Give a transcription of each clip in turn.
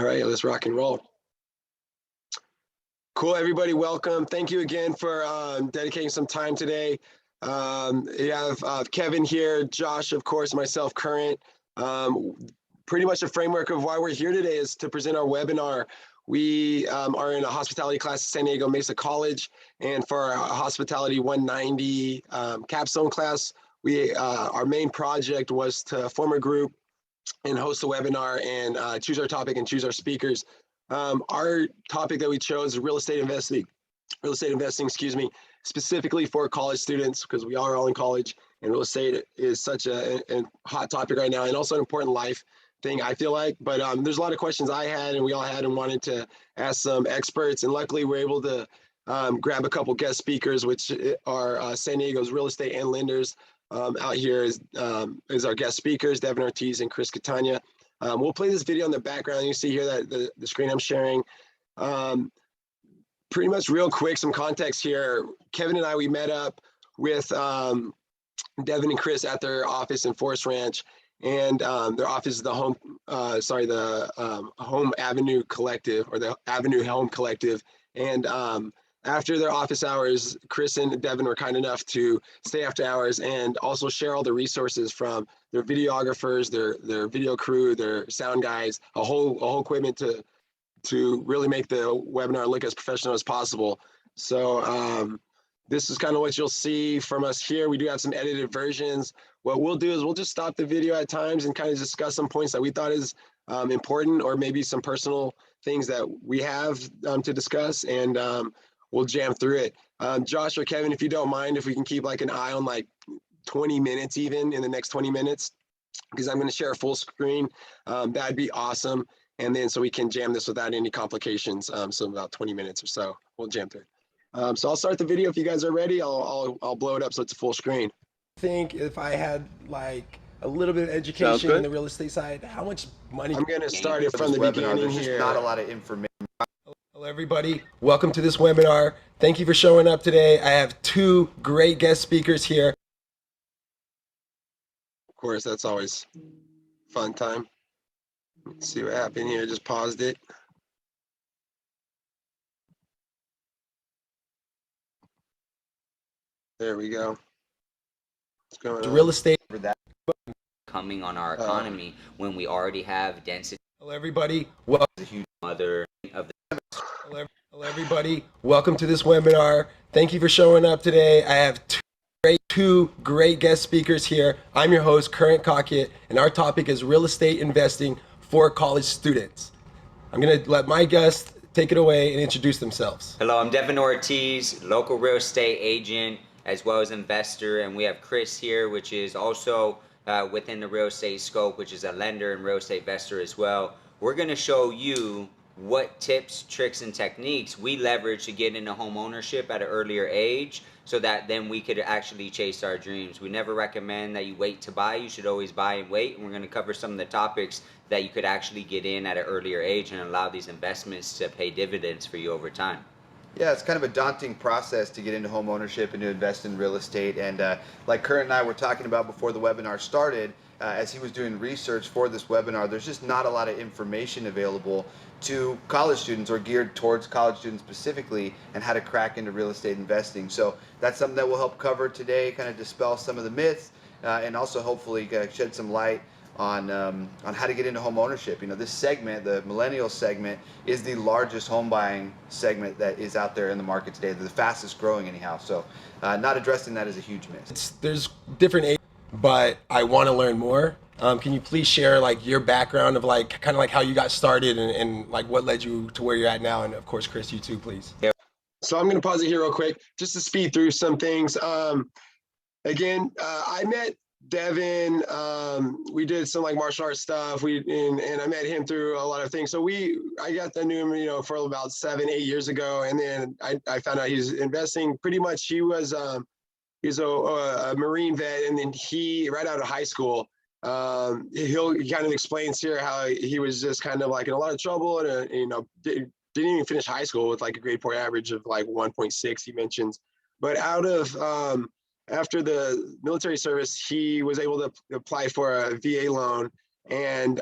All right, let's rock and roll. Cool, everybody, welcome. Thank you again for dedicating some time today. You have Kevin here, Josh, of course, myself, Current. Pretty much the framework of why we're here today is to present our webinar. We are in a hospitality class at San Diego Mesa College, and for our Hospitality 190 Capstone class, our main project was to form a group and host a webinar and choose our topic and choose our speakers. Our topic that we chose is real estate investing, excuse me, specifically for college students, because we are all in college and real estate is such a hot topic right now, and also an important life thing, I feel like. But there's a lot of questions I had and we all had and wanted to ask some experts, and luckily we're able to grab a couple guest speakers, which are San Diego's real estate and lenders. Out here is our guest speakers, Deven Ortiz and Chris Catania. We'll play this video in the background. You see here that the screen I'm sharing. Pretty much real quick, some context here. Kevin and I, we met up with Deven and Chris at their office in Forest Ranch, and their office is the Home Avenue Collective, or the Avenue Home Collective. And after their office hours, Chris and Deven were kind enough to stay after hours and also share all the resources from their videographers, their video crew, their sound guys, a whole equipment to really make the webinar look as professional as possible. So this is kind of what you'll see from us here. We do have some edited versions. What we'll do is we'll just stop the video at times and kind of discuss some points that we thought is important, or maybe some personal things that we have to discuss, and we'll jam through it. Josh or Kevin, if you don't mind, if we can keep like an eye on like 20 minutes even in the next 20 minutes, because I'm going to share a full screen. That'd be awesome. And then so we can jam this without any complications. So about 20 minutes or so, we'll jam through it. So I'll start the video if you guys are ready. I'll blow it up so it's a full screen. I think if I had like a little bit of education in the real estate side, how much money? I'm going to start it from the beginning. There's just not a lot of information. Hello, everybody. Welcome to this webinar. Thank you for showing up today. I have two great guest speakers here. Of course, that's always fun time. Let's see what happened here. Just paused it. There we go. What's going on? Real estate. Coming on our economy when we already have density. Hello, everybody. Well, the huge mother of the. Hello, everybody. Welcome to this webinar. Thank you for showing up today. I have two great guest speakers here. I'm your host, Current Cockett, and our topic is real estate investing for college students. I'm going to let my guests take it away and introduce themselves. Hello, I'm Deven Ortiz, local real estate agent as well as investor, and we have Chris here, which is also within the real estate scope, which is a lender and real estate investor as well. We're going to show you what tips, tricks, and techniques we leverage to get into home ownership at an earlier age, so that then we could actually chase our dreams. We never recommend that you wait to buy. You should always buy and wait. And we're going to cover some of the topics that you could actually get in at an earlier age and allow these investments to pay dividends for you over time. Yeah, it's kind of a daunting process to get into home ownership and to invest in real estate. And like Kurt and I were talking about before the webinar started, as he was doing research for this webinar, there's just not a lot of information available to college students or geared towards college students specifically, and how to crack into real estate investing. So that's something that we'll help cover today, kind of dispel some of the myths, and also hopefully shed some light on how to get into home ownership. You know, this segment, the millennial segment, is the largest home buying segment that is out there in the market today. They're the fastest growing anyhow. So not addressing that is a huge miss. There's different ages, but I want to learn more. Can you please share like your background of like kind of like how you got started and like what led you to where you're at now? And of course, Chris, you too, please. Yeah. So I'm going to pause it here real quick just to speed through some things. Again, I met Deven. We did some like martial arts stuff. And I met him through a lot of things. So I got to know him, you know, for about 7-8 years ago, and then I found out he's investing. Pretty much, he's a Marine vet, and then right out of high school, he kind of explains here how he was just kind of like in a lot of trouble, and didn't even finish high school with like a grade point average of like 1.6. He mentions, but out of after the military service, he was able to apply for a VA loan, and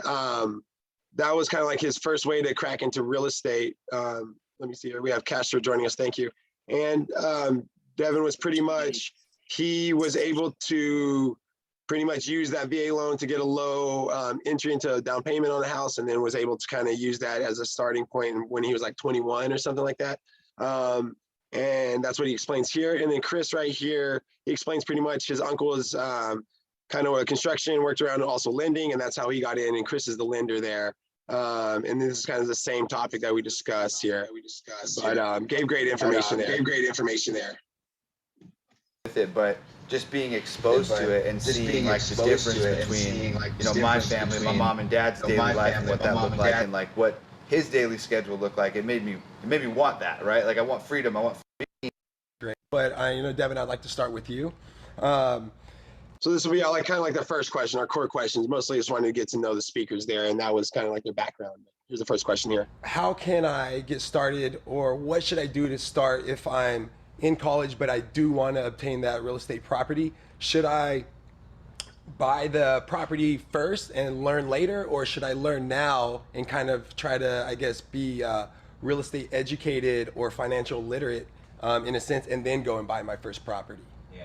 that was kind of like his first way to crack into real estate. Let me see here. We have Castro joining us. Thank you. And Deven was pretty much, he was able to pretty much use that VA loan to get a low entry into a down payment on the house, and then was able to kind of use that as a starting point when he was like 21 or something like that. And that's what he explains here. And then Chris right here, he explains pretty much his uncle is kind of a construction, worked around also lending, and that's how he got in. And Chris is the lender there. And this is kind of the same topic that we discussed here. But gave great information there. With it, but just being exposed to it and seeing like the difference between, you know, my family, my mom and dad's daily life and what that looked like, and like what his daily schedule looked like. It made me want that, right? Like I want freedom. I want freedom. Great. But you know, Deven, I'd like to start with you. So this will be like kind of like the first question, our core questions. Mostly just wanted to get to know the speakers there, and that was kind of like their background. Here's the first question here. How can I get started, or what should I do to start if I'm in college, but I do want to obtain that real estate property? Should I buy the property first and learn later, or should I learn now and kind of try to, I guess, be real estate educated or financial literate in a sense, and then go and buy my first property?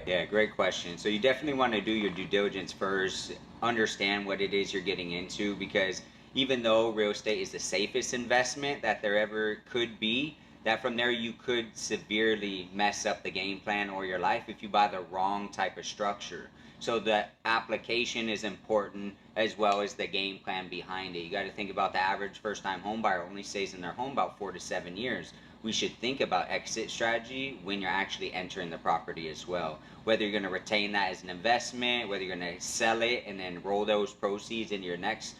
Yeah, great question. So you definitely want to do your due diligence first, understand what it is you're getting into, because even though real estate is the safest investment that there ever could be, that from there you could severely mess up the game plan or your life if you buy the wrong type of structure. So the application is important, as well as the game plan behind it. You got to think about the average first-time home buyer only stays in their home about 4 to 7 years. We should think about exit strategy when you're actually entering the property as well. Whether you're going to retain that as an investment, whether you're going to sell it and then roll those proceeds into your next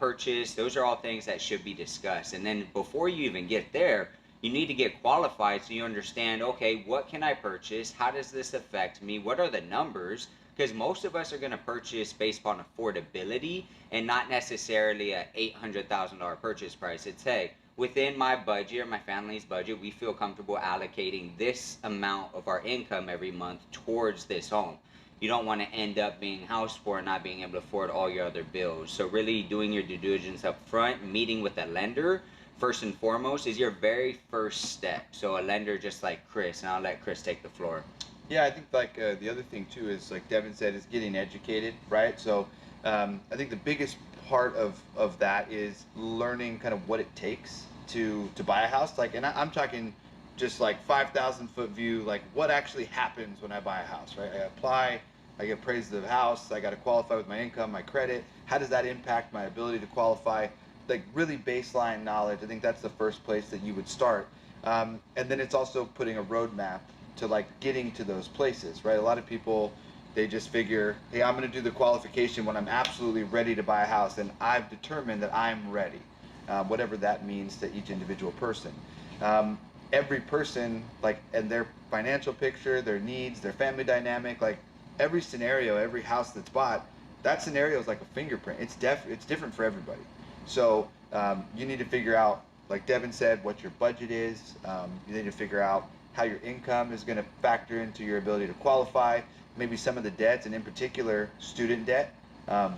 purchase, those are all things that should be discussed. And then before you even get there, you need to get qualified so you understand, okay, what can I purchase? How does this affect me? What are the numbers? Because most of us are going to purchase based upon affordability and not necessarily a $800,000 purchase price. It's, hey, within my budget or my family's budget, we feel comfortable allocating this amount of our income every month towards this home. You don't want to end up being house poor and not being able to afford all your other bills. So really doing your due diligence up front, meeting with a lender, first and foremost, is your very first step. So a lender just like Chris, and I'll let Chris take the floor. Yeah, I think like the other thing too is, like Deven said, is getting educated, right? So I think the biggest part of that is learning kind of what it takes to buy a house. Like, and I'm talking just like 5,000 foot view, like what actually happens when I buy a house, right? I apply, I get appraised the house, I got to qualify with my income, my credit. How does that impact my ability to qualify? Like really baseline knowledge. I think that's the first place that you would start. And then it's also putting a roadmap to like getting to those places, right? A lot of people, they just figure, hey, I'm going to do the qualification when I'm absolutely ready to buy a house, and I've determined that I'm ready, whatever that means to each individual person. Every person, like, and their financial picture, their needs, their family dynamic, like every scenario, every house that's bought, that scenario is like a fingerprint. It's different for everybody. So you need to figure out, like Deven said, what your budget is. You need to figure out how your income is going to factor into your ability to qualify, maybe some of the debts, and in particular, student debt. A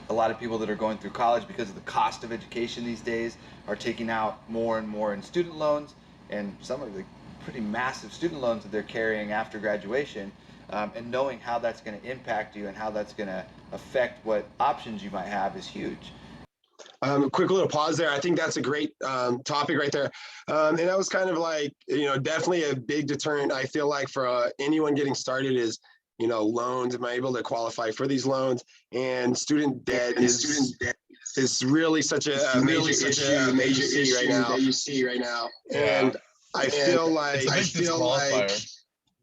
lot of people that are going through college, because of the cost of education these days, are taking out more and more in student loans, and some of the pretty massive student loans that they're carrying after graduation, and knowing how that's going to impact you and how that's going to affect what options you might have is huge. Quick little pause there. I think that's a great topic right there. And that was kind of like, you know, definitely a big deterrent, I feel like, for anyone getting started is, you know, loans. Am I able to qualify for these loans? And student debt is really such a major issue that you see right now. And I feel like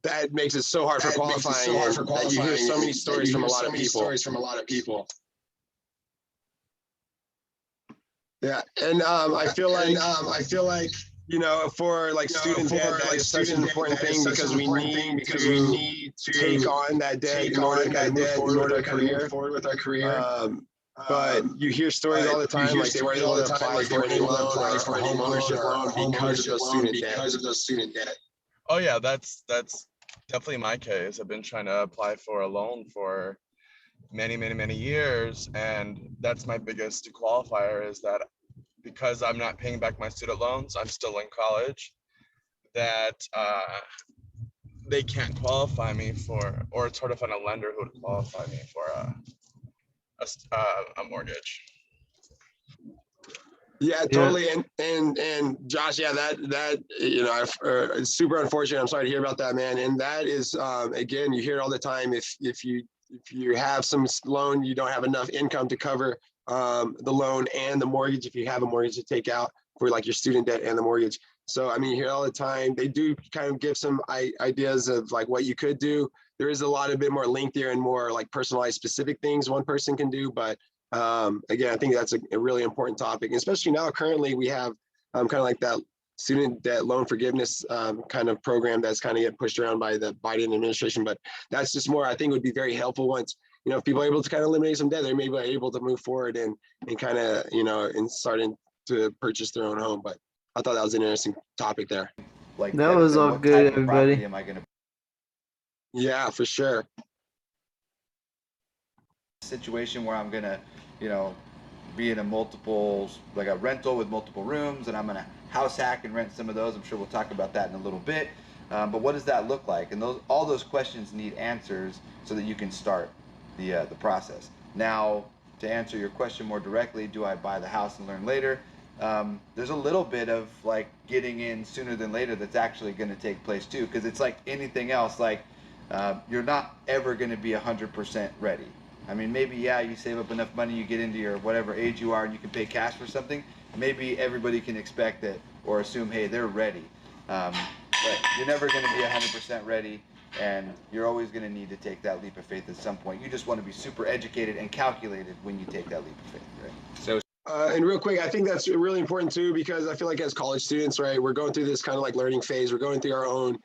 that makes it so hard for qualifying. That you hear so many stories from a lot of people. Yeah, and I feel like you know, for like student debt, that is such an important thing, because we need to take on that debt in order to move forward with our career. But you hear stories all the time, like they were able to apply for any loan or for home ownership loan because of those student debt. Oh yeah, that's definitely my case. I've been trying to apply for a loan for many years. And that's my biggest qualifier, is that because I'm not paying back my student loans, I'm still in college, that they can't qualify me for, or it's hard to find a lender who would qualify me for a mortgage. Yeah, totally. And Josh, yeah, that it's super unfortunate. I'm sorry to hear about that, man. And that is again, you hear it all the time. If you have some loan, you don't have enough income to cover the loan and the mortgage. If you have a mortgage to take out for like your student debt and the mortgage. So I mean, you hear it all the time. They do kind of give some ideas of like what you could do. There is a lot of bit more lengthier and more like personalized specific things one person can do, but again, I think that's a really important topic, and especially now currently we have kind of like that student debt loan forgiveness kind of program that's kind of getting pushed around by the Biden administration. But that's just more, I think, would be very helpful once, if people are able to kind of eliminate some debt, they may be able to move forward and kind of, and starting to purchase their own home. But I thought that was an interesting topic there. Like That was said, all what good, type of everybody. property am I going to Yeah, for sure. situation where I'm gonna, be in a multiples, like a rental with multiple rooms, and I'm gonna house hack and rent some of those. I'm sure we'll talk about that in a little bit. But what does that look like? And all those questions need answers so that you can start the process. Now, to answer your question more directly, do I buy the house and learn later? There's a little bit of like getting in sooner than later that's actually going to take place too, because it's like anything else. Like you're not ever going to be 100% ready. I mean, maybe, yeah, you save up enough money, you get into your whatever age you are, and you can pay cash for something. Maybe everybody can expect that or assume, hey, they're ready. But you're never going to be 100% ready, and you're always going to need to take that leap of faith at some point. You just want to be super educated and calculated when you take that leap of faith, right? So And real quick, I think that's really important too, because I feel like as college students, right, we're going through this kind of like learning phase. We're going through our own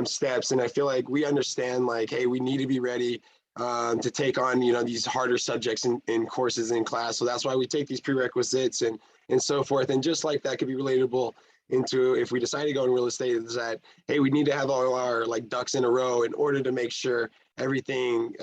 steps. And I feel like we understand like, hey, we need to be ready to take on, these harder subjects in courses in class. So that's why we take these prerequisites and so forth. And just like that could be relatable into if we decide to go in real estate, is that, hey, we need to have all our like ducks in a row in order to make sure everything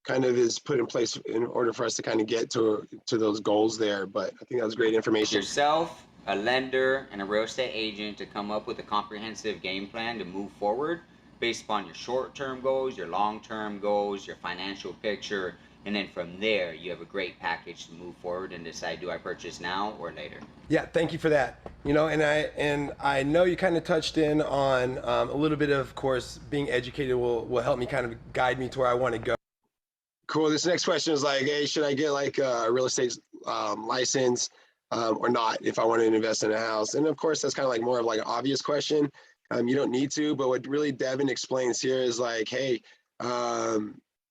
kind of is put in place in order for us to kind of get to those goals there. But I think that was great information. yourself, a lender, and a real estate agent to come up with a comprehensive game plan to move forward based upon your short-term goals, your long-term goals, your financial picture, and then from there you have a great package to move forward and decide, do I purchase now or later? Yeah, thank you for that. And I know you kind of touched in on a little bit of course, being educated will help me kind of guide me to where I want to go. Cool. This next question is like, hey, should I get like a real estate license or not if I want to invest in a house? And of course, that's kind of like more of like an obvious question. You don't need to, but what really Deven explains here is like, hey,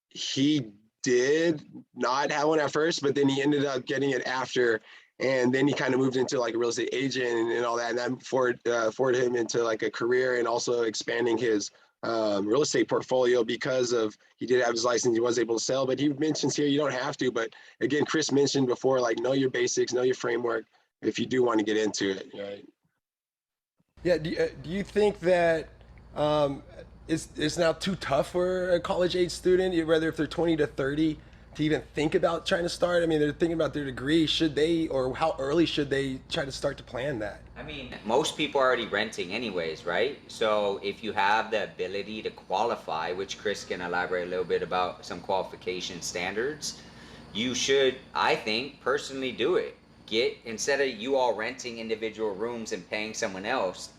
he did not have one at first, but then he ended up getting it after. And then he kind of moved into like a real estate agent and all that. And that forwarded him into like a career and also expanding his real estate portfolio because of he did have his license. He was able to sell, but he mentions here you don't have to. But again, Chris mentioned before, like know your basics, know your framework if you do want to get into it, right? Yeah. Do you think that it's now too tough for a college age student, whether if they're 20 to 30, to even think about trying to start? I mean, they're thinking about their degree. Should they, or how early should they try to start to plan that? I mean, most people are already renting anyways, right? So if you have the ability to qualify, which Chris can elaborate a little bit about some qualification standards, you should, I think, personally do it. Instead of you all renting individual rooms and paying someone else,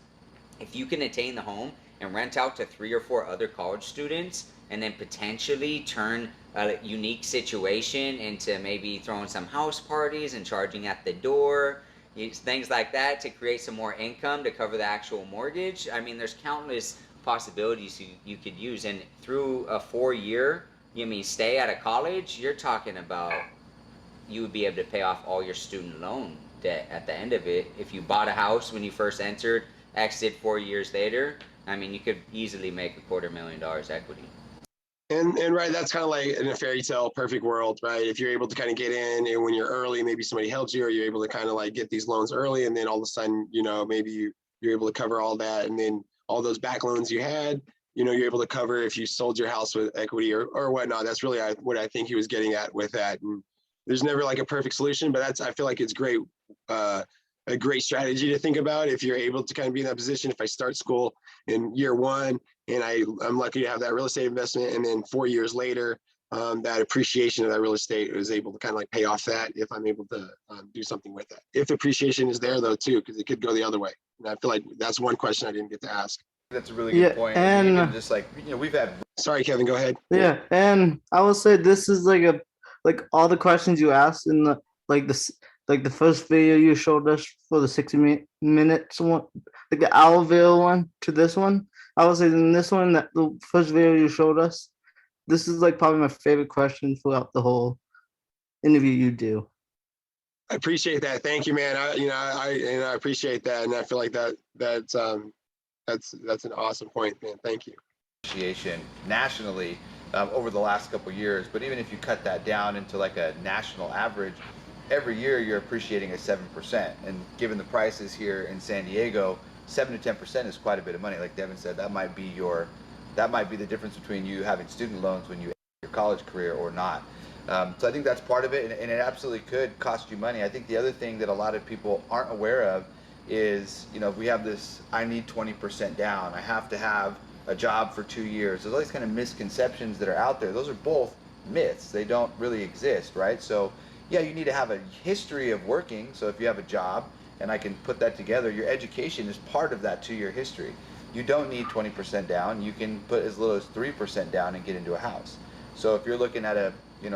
if you can attain the home and rent out to 3 or 4 other college students and then potentially turn a unique situation into maybe throwing some house parties and charging at the door, things like that to create some more income to cover the actual mortgage. I mean, there's countless possibilities you could use. And through a 4-year, stay at a college, you're talking about you would be able to pay off all your student loan debt at the end of it. If you bought a house when you first entered, exited 4 years later, I mean, you could easily make $250,000 equity. And right, that's kind of like in a fairy tale, perfect world, right? If you're able to kind of get in and when you're early, maybe somebody helps you, or you're able to kind of like get these loans early, and then all of a sudden, maybe you're able to cover all that, and then all those back loans you had, you're able to cover if you sold your house with equity or whatnot. That's really what I think he was getting at with that. And there's never like a perfect solution, but I feel like it's great, a great strategy to think about if you're able to kind of be in that position. If I start school in year one and I'm lucky to have that real estate investment, and then 4 years later, that appreciation of that real estate is able to kind of like pay off that if I'm able to do something with that. If appreciation is there though too, because it could go the other way. And I feel like that's one question I didn't get to ask. That's a really good point. And even just like, we've had. Sorry, Kevin, go ahead. Yeah, and I will say this is like all the questions you asked in the the first video you showed us for the 60 minutes one, like the Owlville one to this one. I would say in this one, that the first video you showed us, this is like probably my favorite question throughout the whole interview you do. I appreciate that. Thank you, man. I appreciate that, and I feel like that's an awesome point, man. Thank you. Appreciation nationally over the last couple of years, but even if you cut that down into like a national average, every year you're appreciating at 7%, and given the prices here in San Diego, 7 to 10% is quite a bit of money. Like Deven said, that might be the difference between you having student loans when you end your college career or not. So I think that's part of it, and it absolutely could cost you money. I think the other thing that a lot of people aren't aware of is, we have this, I need 20% down, I have to have a job for 2 years. There's all these kind of misconceptions that are out there. Those are both myths. They don't really exist, right? So yeah, you need to have a history of working. So if you have a job, and I can put that together, your education is part of that 2-year history. You don't need 20% down. You can put as little as 3% down and get into a house. So if you're looking at a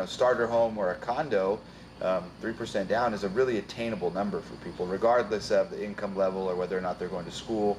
starter home or a condo, 3% down is a really attainable number for people, regardless of the income level or whether or not they're going to school.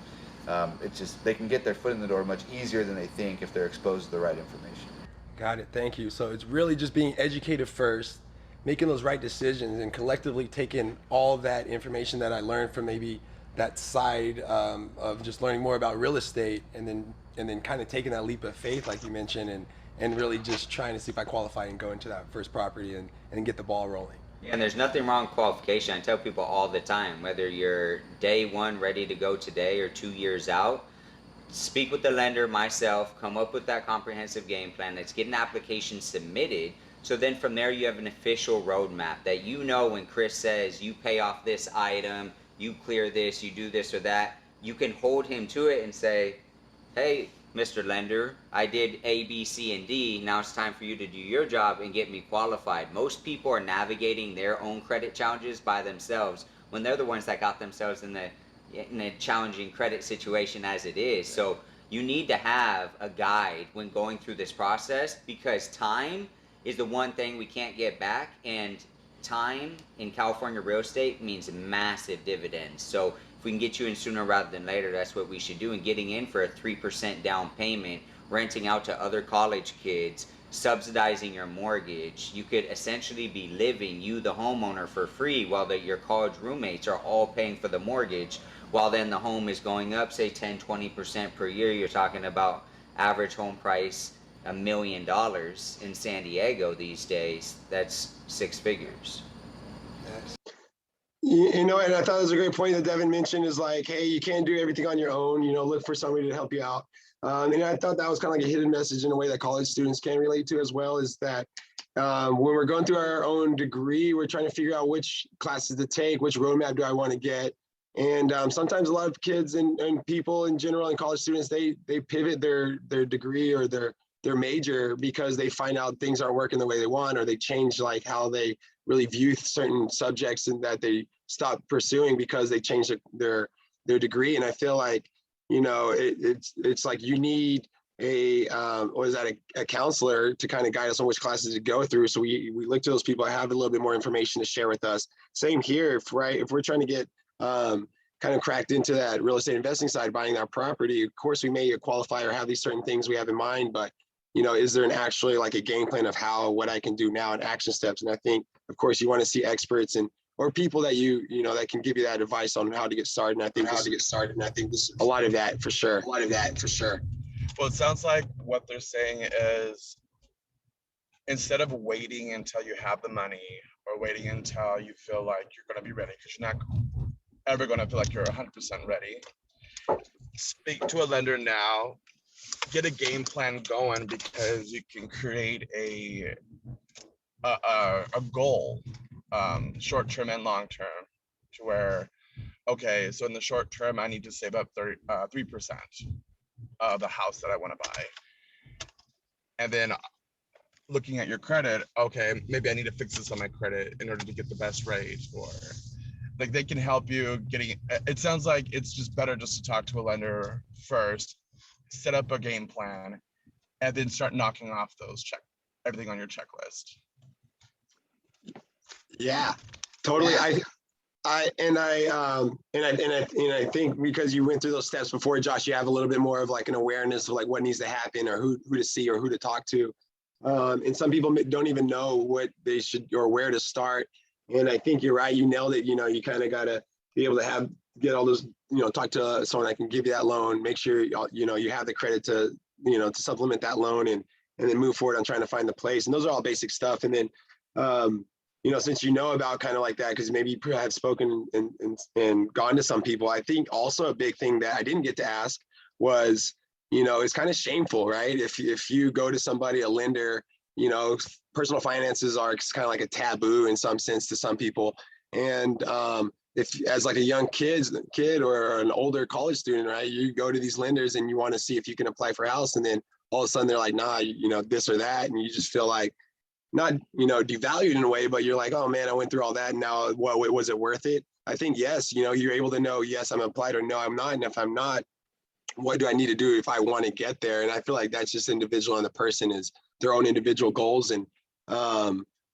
It's just, they can get their foot in the door much easier than they think if they're exposed to the right information. Got it. Thank you. So it's really just being educated first, making those right decisions, and collectively taking all that information that I learned from maybe that side of just learning more about real estate, and then kind of taking that leap of faith, like you mentioned, and really just trying to see if I qualify and go into that first property and get the ball rolling. Yeah, and there's nothing wrong with qualification. I tell people all the time, whether you're day one ready to go today or 2 years out, speak with the lender, myself, come up with that comprehensive game plan. Let's get an application submitted. So then from there you have an official roadmap that when Chris says you pay off this item, you clear this, you do this or that, you can hold him to it and say, hey, Mr. Lender, I did A, B, C, and D. Now it's time for you to do your job and get me qualified. Most people are navigating their own credit challenges by themselves when they're the ones that got themselves in a challenging credit situation as it is. So you need to have a guide when going through this process, because time is the one thing we can't get back, and time in California real estate means massive dividends. So if we can get you in sooner rather than later, that's what we should do. And getting in for a 3% down payment, renting out to other college kids, subsidizing your mortgage, you could essentially be living, you the homeowner, for free while your college roommates are all paying for the mortgage, while then the home is going up, say 10-20% per year. You're talking about average home price $1 million in San Diego these days. That's 6 figures. And I thought it was a great point that Deven mentioned, is like, hey, you can't do everything on your own, look for somebody to help you out. And I thought that was kind of like a hidden message in a way that college students can relate to as well, is that when we're going through our own degree, we're trying to figure out which classes to take, which roadmap do I want to get. And sometimes a lot of kids and people in general and college students, they pivot their degree or their major because they find out things aren't working the way they want, or they change like how they really view certain subjects, and that they stop pursuing because they changed their degree. And I feel like, it's like you need a counselor to kind of guide us on which classes to go through. So we look to those people that have a little bit more information to share with us. Same here, if we're trying to get kind of cracked into that real estate investing side, buying that property, of course we may qualify or have these certain things we have in mind, but is there actually like a game plan of what I can do now and action steps? And I think, of course, you want to see experts or people that that can give you that advice on how to get started. And I think this is a lot of that for sure. Well, it sounds like what they're saying is, instead of waiting until you have the money or waiting until you feel like you're going to be ready, because you're not ever going to feel like you're 100% ready, speak to a lender now, get a game plan going, because you can create a goal, short-term and long-term, to where, okay, so in the short term, I need to save up 3% of the house that I want to buy. And then looking at your credit, okay, maybe I need to fix this on my credit in order to get the best rate, or like they can help you getting, it sounds like it's just better just to talk to a lender first, set up a game plan, and then start knocking off everything on your checklist. Yeah, totally. I think because you went through those steps before, Josh, you have a little bit more of like an awareness of like what needs to happen, or who to see, or who to talk to. And some people don't even know what they should or where to start. And I think you're right. You nailed it. You kind of got to be able to get all those, talk to someone that can give you that loan, make sure, you have the credit to, to supplement that loan, and then move forward on trying to find the place. And those are all basic stuff. And then, since about kind of like that, because maybe you have spoken and gone to some people, I think also a big thing that I didn't get to ask was, it's kind of shameful, right? If you go to somebody, a lender, personal finances are kind of like a taboo in some sense to some people. And if as like a young kid or an older college student, right, you go to these lenders and you want to see if you can apply for a house, and then all of a sudden they're like, nah, this or that, and you just feel like not devalued in a way, but you're like, oh man, I went through all that, and now what was it worth it? I think yes, you're able to know, yes, I'm applied, or no, I'm not. And if I'm not, what do I need to do if I want to get there? And I feel like that's just individual, and the person is their own individual goals. And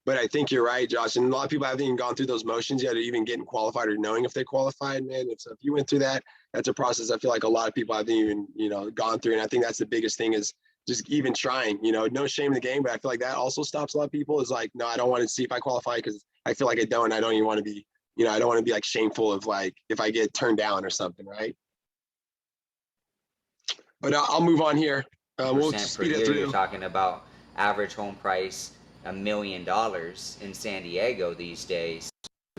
but I think you're right, Josh. And a lot of people haven't even gone through those motions yet, or even getting qualified or knowing if they qualified, man. If you went through that, that's a process I feel like a lot of people haven't even, gone through. And I think that's the biggest thing, is just even trying, no shame in the game. But I feel like that also stops a lot of people, is like, no, I don't want to see if I qualify, because I feel like I don't. I don't even want to be, I don't want to be like shameful of like if I get turned down or something, right? But I'll move on here. We'll speed it through. You're talking about average home price $1 million in San Diego these days.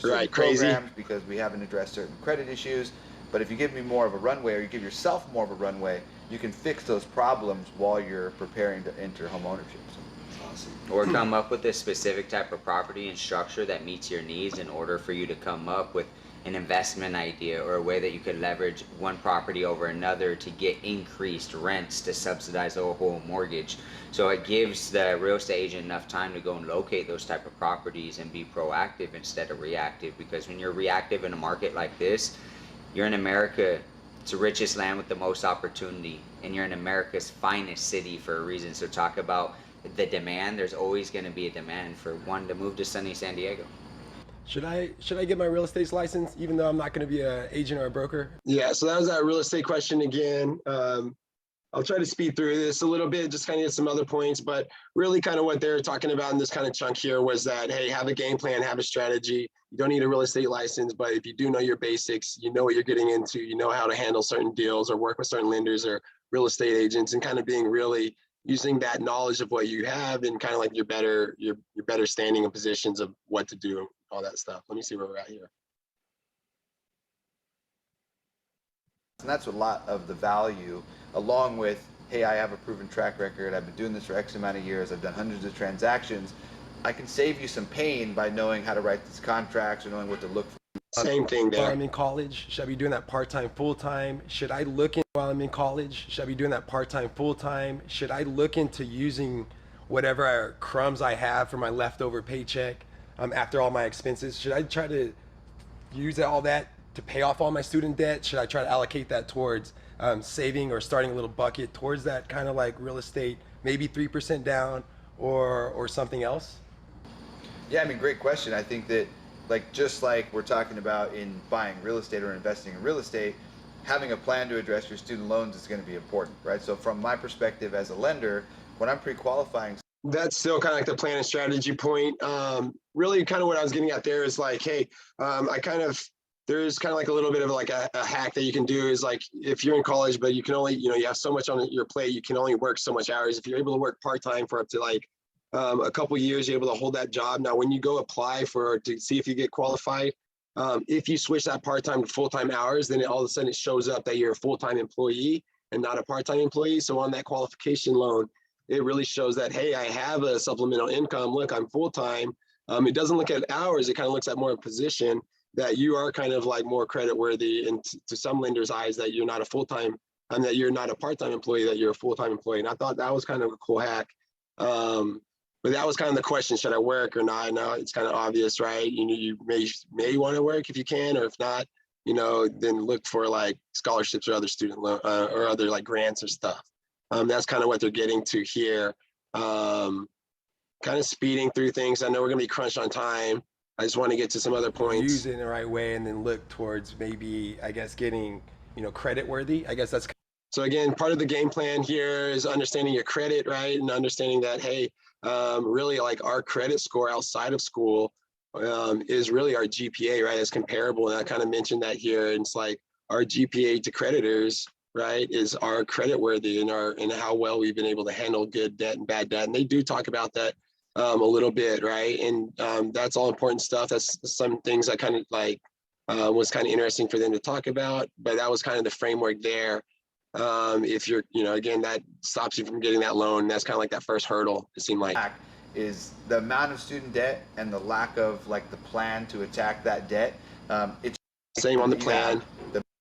Right, crazy. Because we haven't addressed certain credit issues. But if you give me more of a runway, or you give yourself more of a runway, you can fix those problems while you're preparing to enter home ownership. So, awesome. Or come up with a specific type of property and structure that meets your needs, in order for you to come up with an investment idea, or a way that you could leverage one property over another to get increased rents to subsidize a whole mortgage. So it gives the real estate agent enough time to go and locate those type of properties and be proactive instead of reactive. Because when you're reactive in a market like this, you're in America. It's the richest land with the most opportunity, and you're in America's finest city for a reason. So talk about the demand. There's always going to be a demand for one to move to sunny San Diego. Should I get my real estate license, even though I'm not going to be an agent or a broker? Yeah, so that was that real estate question again. I'll try to speed through this a little bit, just kind of get some other points, but really kind of what they're talking about in this kind of chunk here was that, hey, have a game plan, have a strategy. You don't need a real estate license, but if you do know your basics, you know what you're getting into, you know how to handle certain deals or work with certain lenders or real estate agents, and kind of being really using that knowledge of what you have and kind of like your better standing in positions of what to do, all that stuff. Let me see where we're at here. And that's a lot of the value, along with, hey, I have a proven track record, I've been doing this for X amount of years, I've done hundreds of transactions. I can save you some pain by knowing how to write these contracts or knowing what to look for. Same thing there. While I'm in college, should I be doing that part-time, full-time? Should I look in while I'm in college? Should I be doing that part-time, full-time? Should I look into using whatever crumbs I have for my leftover paycheck after all my expenses? Should I try to use all that to pay off all my student debt? Should I try to allocate that towards saving or starting a little bucket towards that kind of like real estate, maybe 3% down or something else? Yeah, I mean, great question. I think that just like we're talking about in buying real estate or investing in real estate, having a plan to address your student loans is going to be important, right? So from my perspective as a lender, when I'm pre-qualifying, that's still kind of like the plan and strategy point. Really kind of what I was getting at there is like, hey, there's kind of like a little bit of like a hack that you can do is like, if you're in college, but you can only, you have so much on your plate, you can only work so much hours. If you're able to work part-time for up to like a couple years, you're able to hold that job. Now, when you go apply to see if you get qualified, if you switch that part-time to full-time hours, then all of a sudden it shows up that you're a full-time employee. and not a part-time employee. So on that qualification loan, it really shows that, hey, I have a supplemental income. Look, I'm full-time. It doesn't look at hours. It kind of looks at more of a position that you are kind of like more credit worthy, and to some lenders' eyes, that you're not a full-time, and that you're not a part-time employee, that you're a full-time employee. And I thought that was kind of a cool hack. But that was kind of the question: should I work or not? Now it's kind of obvious, right? You may want to work if you can, or if not, then look for like scholarships or other student loan or other like grants or stuff. That's kind of what they're getting to here. Kind of speeding through things. I know we're gonna be crunched on time. I just want to get to some other points. Use it in the right way, and then look towards maybe, I guess, getting credit worthy. I guess that's. So again, part of the game plan here is understanding your credit, right? And understanding that, hey, really like our credit score outside of school is really our GPA, right? It's comparable. And I kind of mentioned that here. And it's like our GPA to creditors, right, is our credit worthy and how well we've been able to handle good debt and bad debt. And they do talk about that a little bit, right? And that's all important stuff. That's some things I kind of like was kind of interesting for them to talk about, but that was kind of the framework there. If you're, again, that stops you from getting that loan. That's kind of like that first hurdle, it seemed like. Is the amount of student debt and the lack of like the plan to attack that debt. It's same on the plan.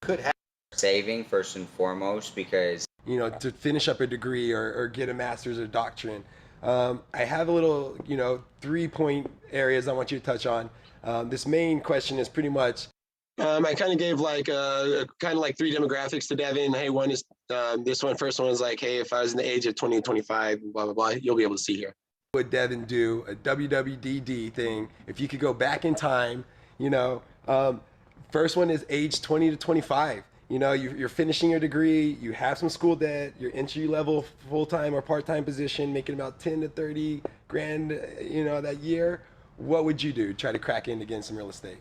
Could have saving first and foremost, because to finish up a degree or get a master's or doctorate. I have a little 3-point areas I want you to touch on. This main question is pretty much. I kind of gave like kind of like 3 demographics to Deven. Hey, one is first one is like, hey, if I was in the age of 20 to 25, blah, blah, blah, you'll be able to see here. Would Deven do a WWDD thing if you could go back in time? First one is age 20 to 25. You're finishing your degree, you have some school debt, your entry level full-time or part-time position, making about 10 to 30 grand, that year. What would you do? Try to crack in against some real estate?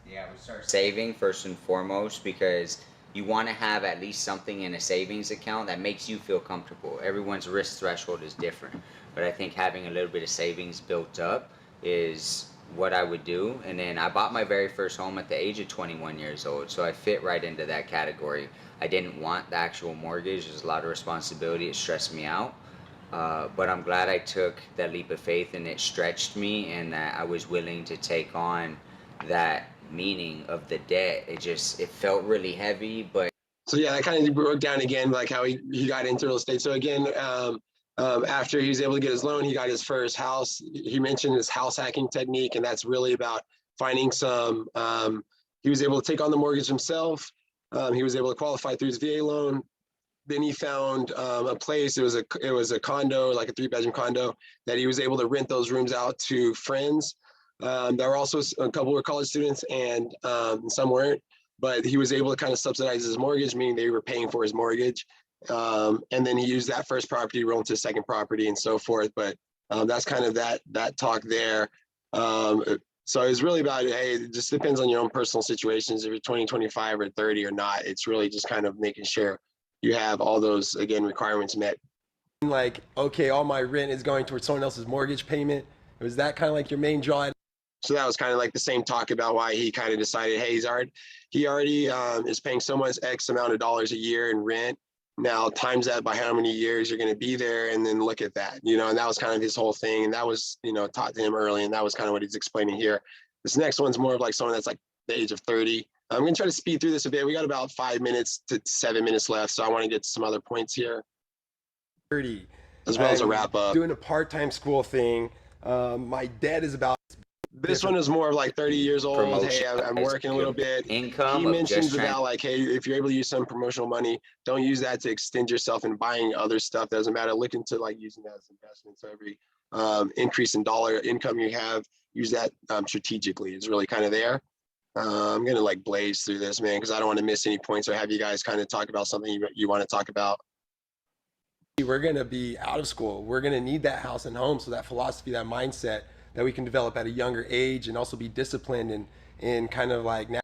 Yeah, we start saving first and foremost, because you want to have at least something in a savings account that makes you feel comfortable. Everyone's risk threshold is different, but I think having a little bit of savings built up is what I would do. And then I bought my very first home at the age of 21 years old, so I fit right into that category. I didn't want the actual mortgage. There's a lot of responsibility. It stressed me out. But I'm glad I took that leap of faith, and it stretched me, and that I was willing to take on that meaning of the debt. It felt really heavy, but so yeah, I kind of broke down again like how he got into real estate. So again, after he was able to get his loan, he got his first house. He mentioned his house hacking technique, and that's really about finding some. He was able to take on the mortgage himself. He was able to qualify through his VA loan. Then he found a place. It was a condo, like a 3-bedroom condo, that he was able to rent those rooms out to friends. There were also a couple were college students, and some weren't, but he was able to kind of subsidize his mortgage, meaning they were paying for his mortgage. And then he used that first property to roll into a second property and so forth. But that's kind of that talk there. So it's really about, hey, it just depends on your own personal situations. If you're 20, 25 or 30 or not, it's really just kind of making sure you have all those, again, requirements met. Like, okay, all my rent is going towards someone else's mortgage payment. Was that kind of like your main draw? So that was kind of like the same talk about why he kind of decided, hey, he already is paying so much X amount of dollars a year in rent. Now times that by how many years you're going to be there, and then look at that, and that was kind of his whole thing. And that was, taught to him early, and that was kind of what he's explaining here. This next one's more of like someone that's like the age of 30. I'm going to try to speed through this a bit. We got about 5 minutes to 7 minutes left, so I want to get to some other points here. 30. As well as a wrap up. Doing a part-time school thing. My debt is about. This one is more of like 30 years old. Promotion. Hey, I'm working a little bit. Income. He mentions about like, hey, if you're able to use some promotional money, don't use that to extend yourself in buying other stuff. Doesn't matter. Look into like using that as investment. So every increase in dollar income you have, use that strategically. It's really kind of there. I'm gonna like blaze through this, man, because I don't want to miss any points or have you guys kind of talk about something you want to talk about. We're gonna be out of school. We're gonna need that house and home. So that philosophy, that mindset that we can develop at a younger age, and also be disciplined and kind of like now.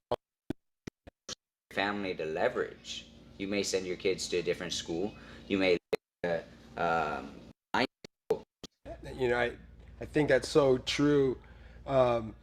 Family to leverage. You may send your kids to a different school. You may. I think that's so true. And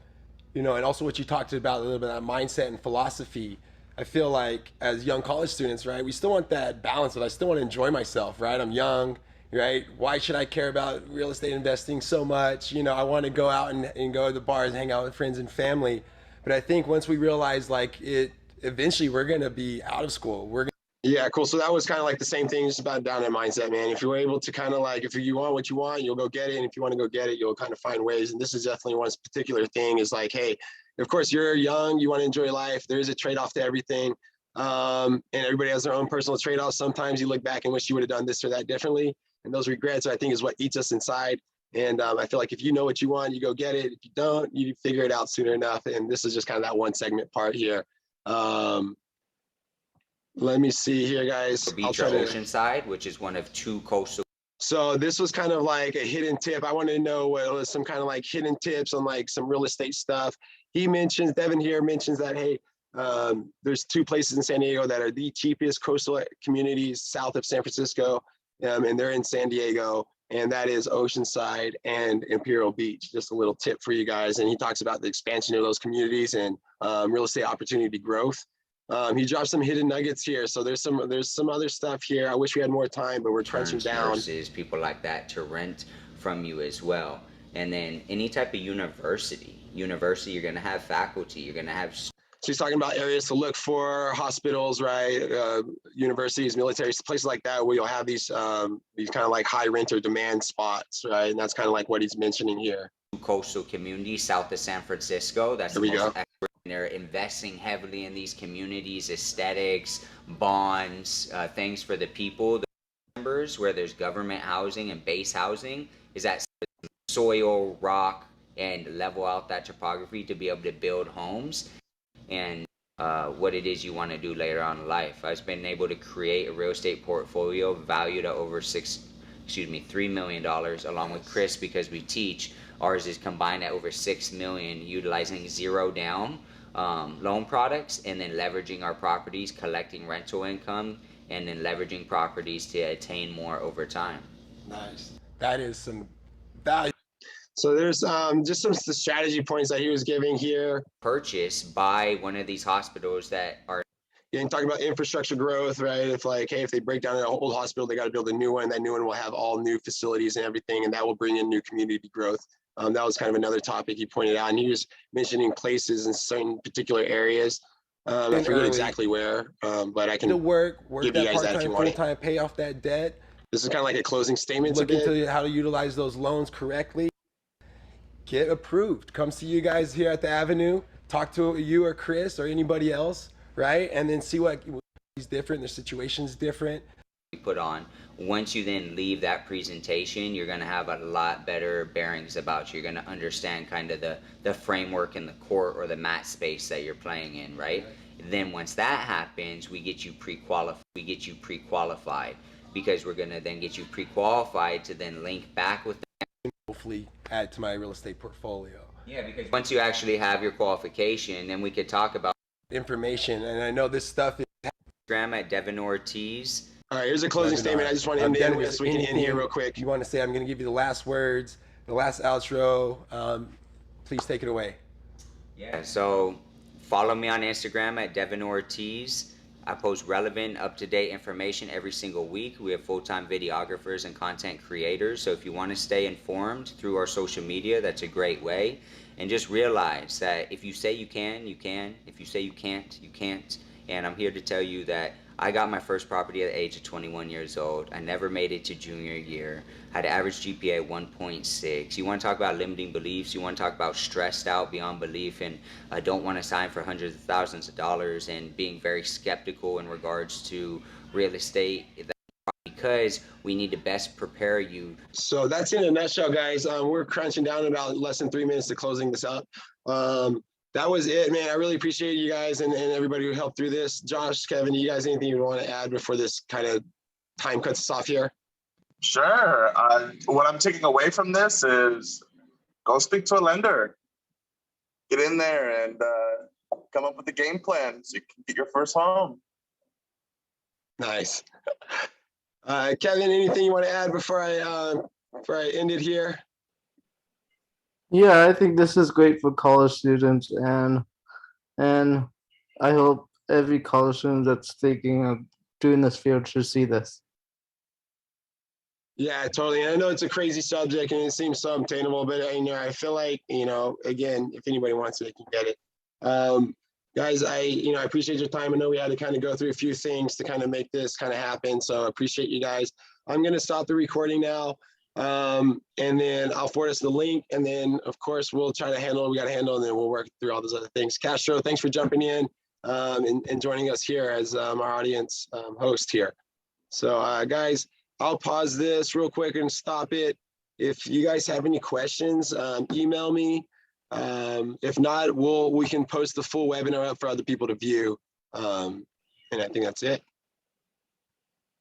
also what you talked about a little bit, that mindset and philosophy. I feel like as young college students, right, we still want that balance of I still want to enjoy myself, right? I'm young, right? Why should I care about real estate investing so much? You know, I want to go out and go to the bars, hang out with friends and family. But I think once we realize like it, eventually we're going to be out of school. Yeah, cool. So that was kind of like the same thing, just about down that mindset, man. If you're able to kind of like, if you want what you want, you'll go get it. And if you want to go get it, you'll kind of find ways. And this is definitely one particular thing is like, hey, of course you're young, you want to enjoy life. There is a trade-off to everything. And everybody has their own personal trade-offs. Sometimes you look back and wish you would have done this or that differently. And those regrets, I think, is what eats us inside. And I feel like if you know what you want, you go get it. If you don't, you figure it out sooner enough. And this is just kind of that one segment part here. Let me see here, guys. Beach or Oceanside, which is one of 2 coastal. So this was kind of like a hidden tip. I wanted to know what was some kind of like hidden tips on like some real estate stuff. Deven here mentions that, hey, there's 2 places in San Diego that are the cheapest coastal communities south of San Francisco, and they're in San Diego, and that is Oceanside and Imperial Beach. Just a little tip for you guys. And he talks about the expansion of those communities and real estate opportunity growth. He dropped some hidden nuggets here. So there's some other stuff here. I wish we had more time, but we're crunching down. Versus people like that to rent from you as well. And then any type of university, you're going to have faculty, you're going to have. So he's talking about areas to look for, hospitals, right? Universities, military, places like that where you'll have these kind of like high renter demand spots, right? And that's kind of like what he's mentioning here. Coastal communities south of San Francisco. That's there we go. They're investing heavily in these communities, aesthetics, bonds, things for the people. The members where there's government housing and base housing is that soil, rock, and level out that topography to be able to build homes and what it is you want to do later on in life. I've been able to create a real estate portfolio valued at over $3 million along with Chris, because we teach. Ours is combined at over $6 million, utilizing 0 down loan products, and then leveraging our properties, collecting rental income, and then leveraging properties to attain more over time. Nice. That is some value. So there's just some strategy points that he was giving here. Purchase by one of these hospitals that are. Yeah, and talking about infrastructure growth, right? If like, hey, if they break down an old hospital, they got to build a new one. That new one will have all new facilities and everything, and that will bring in new community growth. That was kind of another topic he pointed out, and he was mentioning places in certain particular areas. I forget exactly where, but I can work give that you guys that if you want it. Full-time, pay off that debt. This is kind of like a closing statement. Look into how to utilize those loans correctly. Get approved. Come see you guys here at the Avenue. Talk to you or Chris or anybody else, right? And then see what is different. Their situation's different. Put on. Once you then leave that presentation, you're going to have a lot better bearings about you. You're going to understand kind of the framework in the court or the mat space that you're playing in, right? Then once that happens, we get you pre-qualified. Because we're going to then get you pre-qualified to then link back with them. Hopefully add to my real estate portfolio. Yeah, because once you actually have your qualification, then we could talk about information. And I know this stuff is Instagram at Deven Ortiz. All right, here's a closing statement. I just want to end it with so we can end here real quick. You want to say, I'm going to give you the last words, the last outro. Please take it away. Yeah, so follow me on Instagram at Deven Ortiz. I post relevant, up-to-date information every single week. We have full-time videographers and content creators. So if you want to stay informed through our social media, that's a great way. And just realize that if you say you can, you can. If you say you can't, you can't. And I'm here to tell you that I got my first property at the age of 21 years old. I never made it to junior year. Had an average GPA 1.6. You want to talk about limiting beliefs? You want to talk about stressed out beyond belief and I don't want to sign for hundreds of thousands of dollars and being very skeptical in regards to real estate, because we need to best prepare you. So that's in a nutshell, guys. We're crunching down about less than 3 minutes to closing this up. That was it, man. I really appreciate you guys and everybody who helped through this. Josh, Kevin, you guys, anything you want to add before this kind of time cuts us off here? Sure. What I'm taking away from this is go speak to a lender. Get in there and come up with a game plan so you can get your first home. Nice. Kevin, anything you want to add before I end it here? Yeah, I think this is great for college students, and I hope every college student that's thinking of doing this field should see this. Yeah, totally. And I know it's a crazy subject and it seems so obtainable, but I feel like, again, if anybody wants it, they can get it. Guys, I appreciate your time. I know we had to kind of go through a few things to kind of make this kind of happen. So I appreciate you guys. I'm going to stop the recording now. And then I'll forward us the link. And then of course we'll try to handle what we got to handle, and then we'll work through all those other things. Castro, thanks for jumping in and joining us here as our audience host here. So guys, I'll pause this real quick and stop it. If you guys have any questions, email me. If not, we can post the full webinar up for other people to view. And I think that's it.